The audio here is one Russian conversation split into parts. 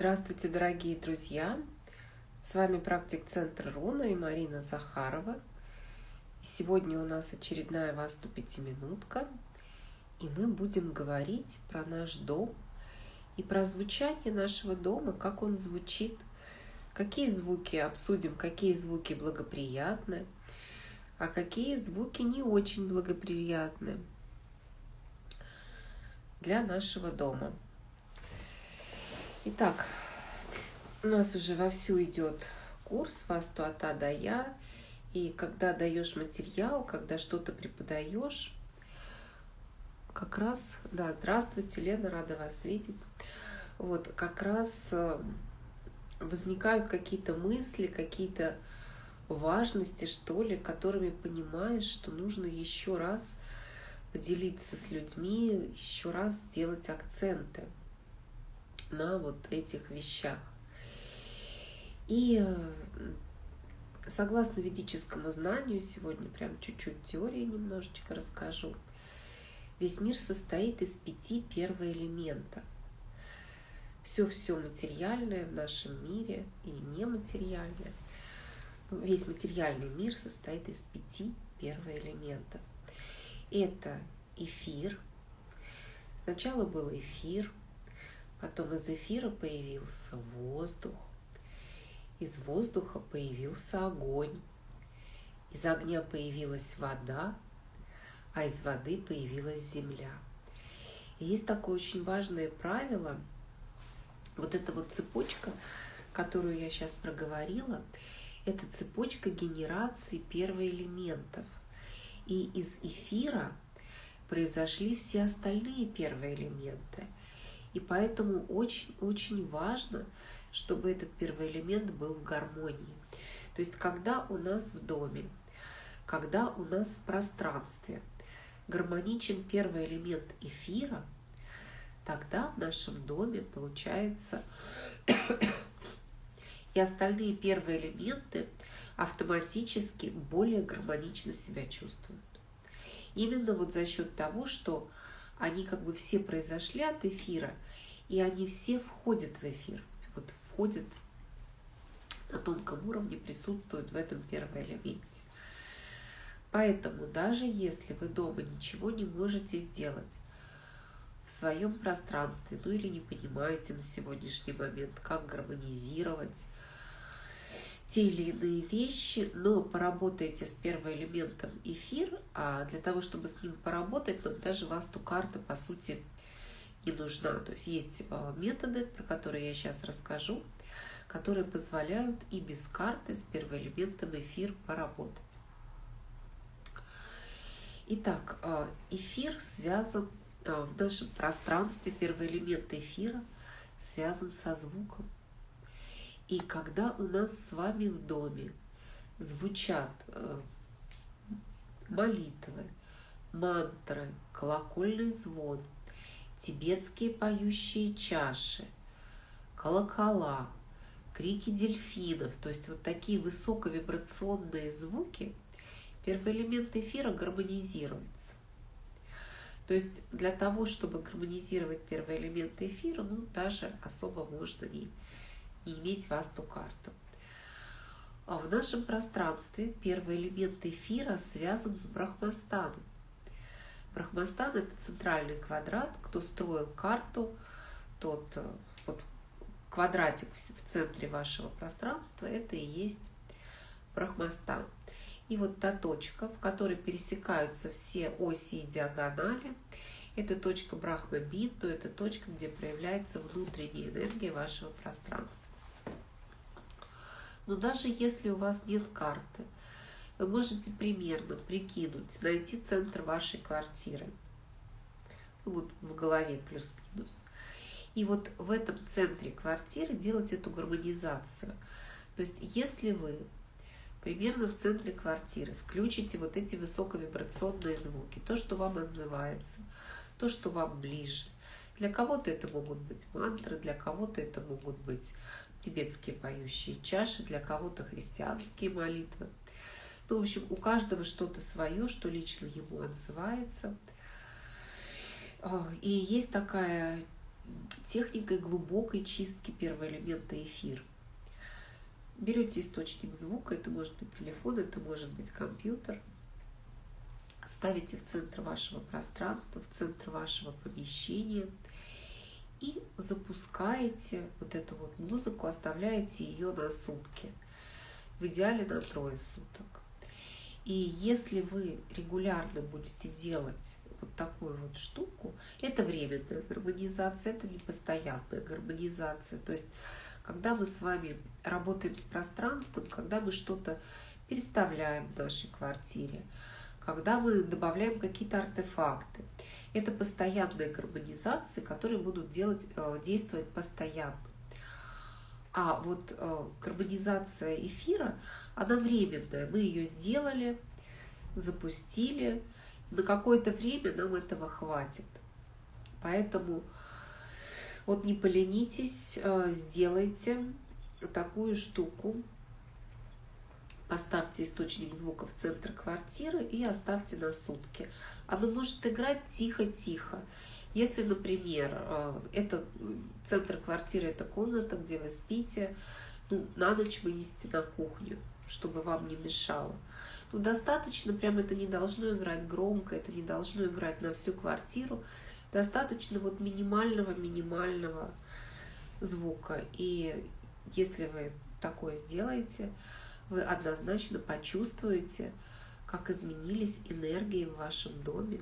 Здравствуйте, дорогие друзья! С вами практик-центр Руна и Марина Захарова. И сегодня у нас очередная Васту пятиминутка, и мы будем говорить про наш дом и про звучание нашего дома, как он звучит, какие звуки обсудим, какие звуки благоприятны, а какие звуки не очень благоприятны для нашего дома. Итак, у нас уже вовсю идет курс Васту от А до Я. И когда даешь материал, когда что-то преподаешь, как раз, да, здравствуйте, Лена, рада вас видеть. Вот, как раз возникают какие-то мысли, какие-то важности, что ли, которыми понимаешь, что нужно еще раз поделиться с людьми, еще раз сделать акценты на вот этих вещах. И согласно ведическому знанию, сегодня прям чуть-чуть теории немножечко расскажу. Весь мир состоит из 5 первоэлементов. Все материальное в нашем мире и нематериальное. Весь материальный мир состоит из 5 первоэлементов. Это эфир. Сначала был эфир, потом из эфира появился воздух. Из воздуха появился огонь, из огня появилась вода, а из воды появилась земля. И есть такое очень важное правило, вот эта вот цепочка, которую я сейчас проговорила, это цепочка генерации первоэлементов. И из эфира произошли все остальные первоэлементы. И поэтому очень-очень важно, чтобы этот первоэлемент был в гармонии. То есть, когда у нас в доме, когда у нас в пространстве гармоничен первый элемент эфира, тогда в нашем доме получается и остальные первые элементы автоматически более гармонично себя чувствуют. Именно вот за счет того, что они как бы все произошли от эфира, и они все входят в эфир. Вот входят на тонком уровне, присутствуют в этом первом элементе. Поэтому даже если вы дома ничего не можете сделать в своем пространстве, ну или не понимаете на сегодняшний момент, как гармонизировать те или иные вещи, но поработаете с первым элементом эфир, а для того, чтобы с ним поработать, нам даже васту-карта, по сути, не нужна. То есть есть методы, про которые я сейчас расскажу, которые позволяют и без карты с первым элементом эфир поработать. Итак, эфир связан в нашем пространстве, первый элемент эфира связан со звуком. И когда у нас с вами в доме звучат молитвы, мантры, колокольный звон, тибетские поющие чаши, колокола, крики дельфинов, то есть вот такие высоковибрационные звуки, первый элемент эфира гармонизируется. То есть для того, чтобы гармонизировать первый элемент эфира, ну даже особо можно и не иметь васту-карту. А в нашем пространстве первый элемент эфира связан с Брахмастаном. Брахмастан — это центральный квадрат. Кто строил карту, тот вот, квадратик в центре вашего пространства, это и есть Брахмастан. И вот та точка, в которой пересекаются все оси и диагонали, это точка Брахма-бинду, это точка, где проявляется внутренняя энергия вашего пространства. Но даже если у вас нет карты, вы можете примерно прикинуть, найти центр вашей квартиры. Вот в голове плюс-минус. И вот в этом центре квартиры делать эту гармонизацию. То есть если вы примерно в центре квартиры включите вот эти высоковибрационные звуки, то, что вам отзывается, то, что вам ближе. Для кого-то это могут быть мантры, для кого-то это могут быть тибетские поющие чаши, для кого-то христианские молитвы. Ну, в общем, у каждого что-то свое, что лично ему отзывается. И есть такая техникой глубокой чистки первого элемента эфир. Берете источник звука, это может быть телефон, это может быть компьютер, ставите в центр вашего пространства, в центр вашего помещения и запускаете вот эту вот музыку, оставляете ее на сутки, в идеале на 3 суток. И если вы регулярно будете делать вот такую вот штуку, это временная гармонизация, это не постоянная гармонизация. То есть, когда мы с вами работаем с пространством, когда мы что-то переставляем в нашей квартире, когда мы добавляем какие-то артефакты, это постоянные гармонизации, которые будут действовать постоянно. А вот гармонизация эфира, она временная. Мы ее сделали, запустили. На какое-то время нам этого хватит. Поэтому вот не поленитесь, сделайте такую штуку. Поставьте источник звука в центр квартиры и оставьте на сутки. Оно может играть тихо-тихо. Если, например, это центр квартиры, это комната, где вы спите, на ночь вынести на кухню, чтобы вам не мешало. Достаточно, прям это не должно играть громко, это не должно играть на всю квартиру. Достаточно вот минимального звука. И если вы такое сделаете, вы однозначно почувствуете, как изменились энергии в вашем доме,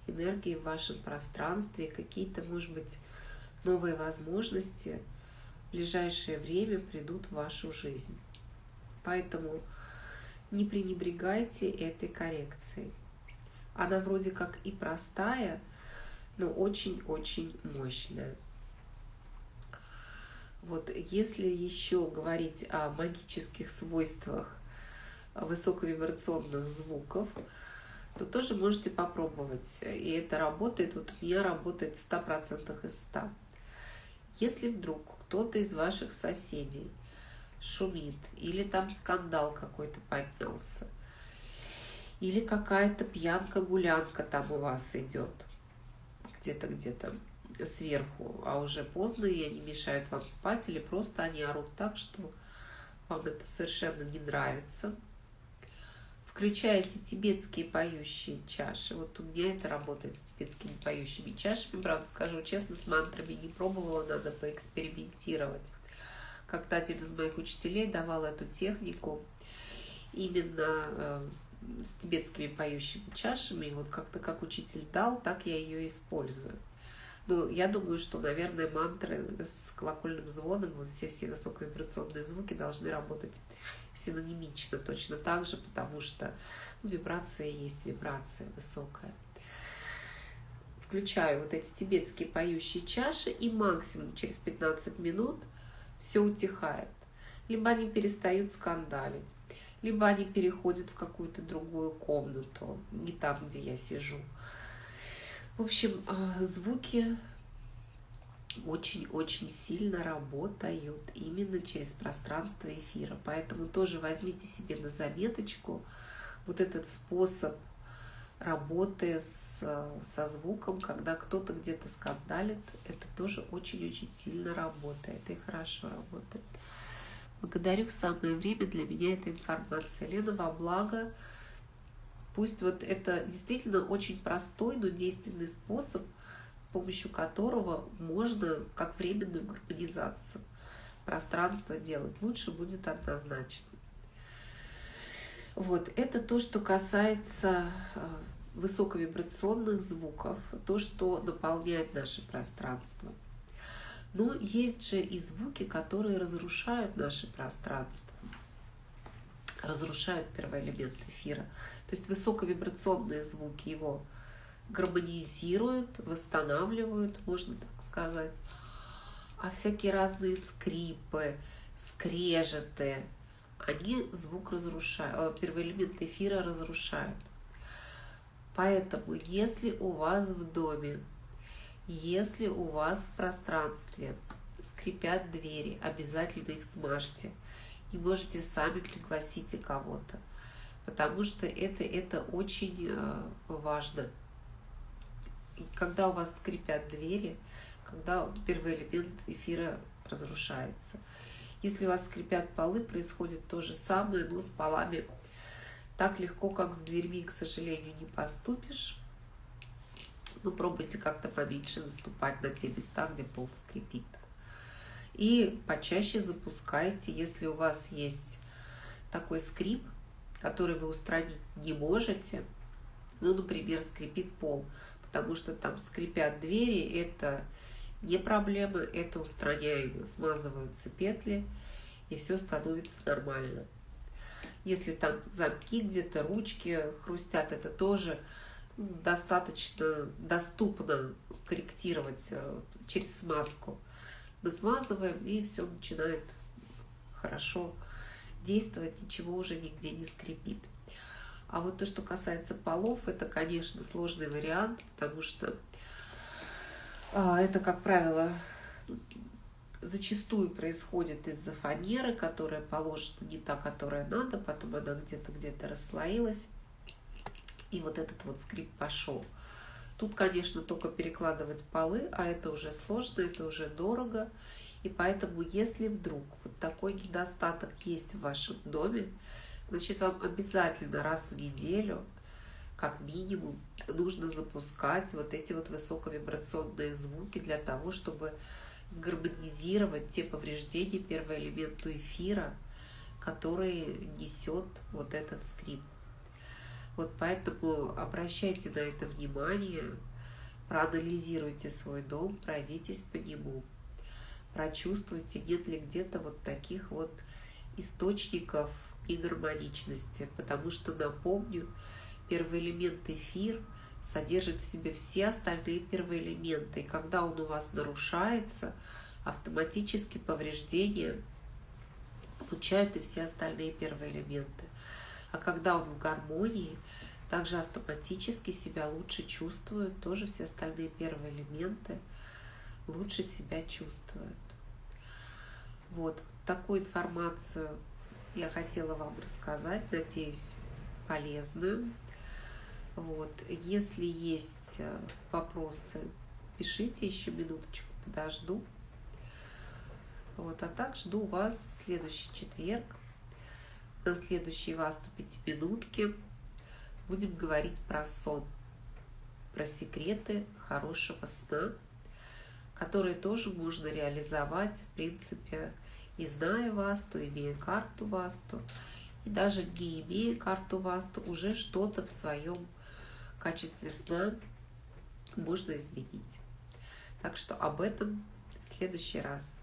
энергии в вашем пространстве, какие-то, может быть, новые возможности в ближайшее время придут в вашу жизнь. Поэтому не пренебрегайте этой коррекцией. Она вроде как и простая, но очень-очень мощная. Вот если еще говорить о магических свойствах высоковибрационных звуков, то тоже можете попробовать. И это работает, вот у меня работает в 100% из 100. Если вдруг кто-то из ваших соседей шумит, или там скандал какой-то поднялся, или какая-то пьянка-гулянка там у вас идет, где-то сверху, а уже поздно, и они мешают вам спать, или просто они орут так, что вам это совершенно не нравится. Включаете тибетские поющие чаши. Вот у меня это работает с тибетскими поющими чашами. Правда, скажу честно, с мантрами не пробовала, надо поэкспериментировать. Как-то один из моих учителей давал эту технику именно с тибетскими поющими чашами. И вот как-то как учитель дал, так я ее использую. Но я думаю, что, наверное, мантры с колокольным звоном, вот все высоковибрационные звуки должны работать синонимично, точно так же, потому что вибрация есть вибрация высокая. Включаю вот эти тибетские поющие чаши, и максимум через 15 минут все утихает. Либо они перестают скандалить, либо они переходят в какую-то другую комнату, не там, где я сижу. В общем, звуки очень-очень сильно работают именно через пространство эфира. Поэтому тоже возьмите себе на заметочку вот этот способ работы со звуком, когда кто-то где-то скандалит. Это тоже очень-очень сильно работает и хорошо работает. Благодарю, в самое время для меня эта информация. Лена, во благо. Пусть вот это действительно очень простой, но действенный способ, с помощью которого можно как временную гармонизацию пространства делать. Лучше будет однозначно. Вот, это то, что касается высоковибрационных звуков, то, что наполняет наше пространство. Но есть же и звуки, которые разрушают наше пространство, разрушают первый элемент эфира. То есть высоковибрационные звуки его гармонизируют, восстанавливают, можно так сказать. А всякие разные скрипы, скрежеты, они звук разрушают, первый элемент эфира разрушают. Поэтому, если у вас в доме, если у вас в пространстве скрипят двери, обязательно их смажьте. Не можете сами, пригласите кого-то, потому что это очень важно. И когда у вас скрипят двери, когда первый элемент эфира разрушается. Если у вас скрипят полы, происходит то же самое, но с полами так легко, как с дверьми, к сожалению, не поступишь. Но пробуйте как-то поменьше наступать на те места, где пол скрипит. И почаще запускайте, если у вас есть такой скрип, который вы устранить не можете. Ну, например, скрипит пол, потому что там скрипят двери, это не проблема, это устраняемо. Смазываются петли, и все становится нормально. Если там замки где-то, ручки хрустят, это тоже достаточно доступно корректировать через смазку. Мы смазываем, и все начинает хорошо действовать, ничего уже нигде не скрипит. А вот то, что касается полов, это, конечно, сложный вариант, потому что это, как правило, зачастую происходит из-за фанеры, которая положена не та, которая надо, потом она где-то расслоилась, и вот этот вот скрип пошел. Тут, конечно, только перекладывать полы, а это уже сложно, это уже дорого. И поэтому, если вдруг вот такой недостаток есть в вашем доме, значит, вам обязательно раз в неделю, как минимум, нужно запускать вот эти вот высоковибрационные звуки для того, чтобы сгармонизировать те повреждения первоэлементу эфира, которые несет вот этот скрип. Вот поэтому обращайте на это внимание, проанализируйте свой дом, пройдитесь по нему, прочувствуйте, нет ли где-то вот таких вот источников негармоничности, потому что, напомню, первый элемент эфир содержит в себе все остальные первоэлементы, и когда он у вас нарушается, автоматически повреждения получают и все остальные первоэлементы. А когда он в гармонии, также автоматически себя лучше чувствуют, тоже все остальные первые элементы лучше себя чувствуют. Вот такую информацию я хотела вам рассказать, надеюсь, полезную. Вот. Если есть вопросы, пишите, еще минуточку подожду. Вот. А так жду вас в следующий четверг. На следующей Васту пятиминутке будем говорить про сон, про секреты хорошего сна, которые тоже можно реализовать, в принципе, и зная Васту, имея карту Васту, и даже не имея карту Васту, уже что-то в своем качестве сна можно изменить. Так что об этом в следующий раз.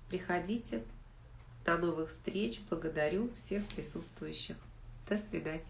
Приходите. До новых встреч. Благодарю всех присутствующих. До свидания.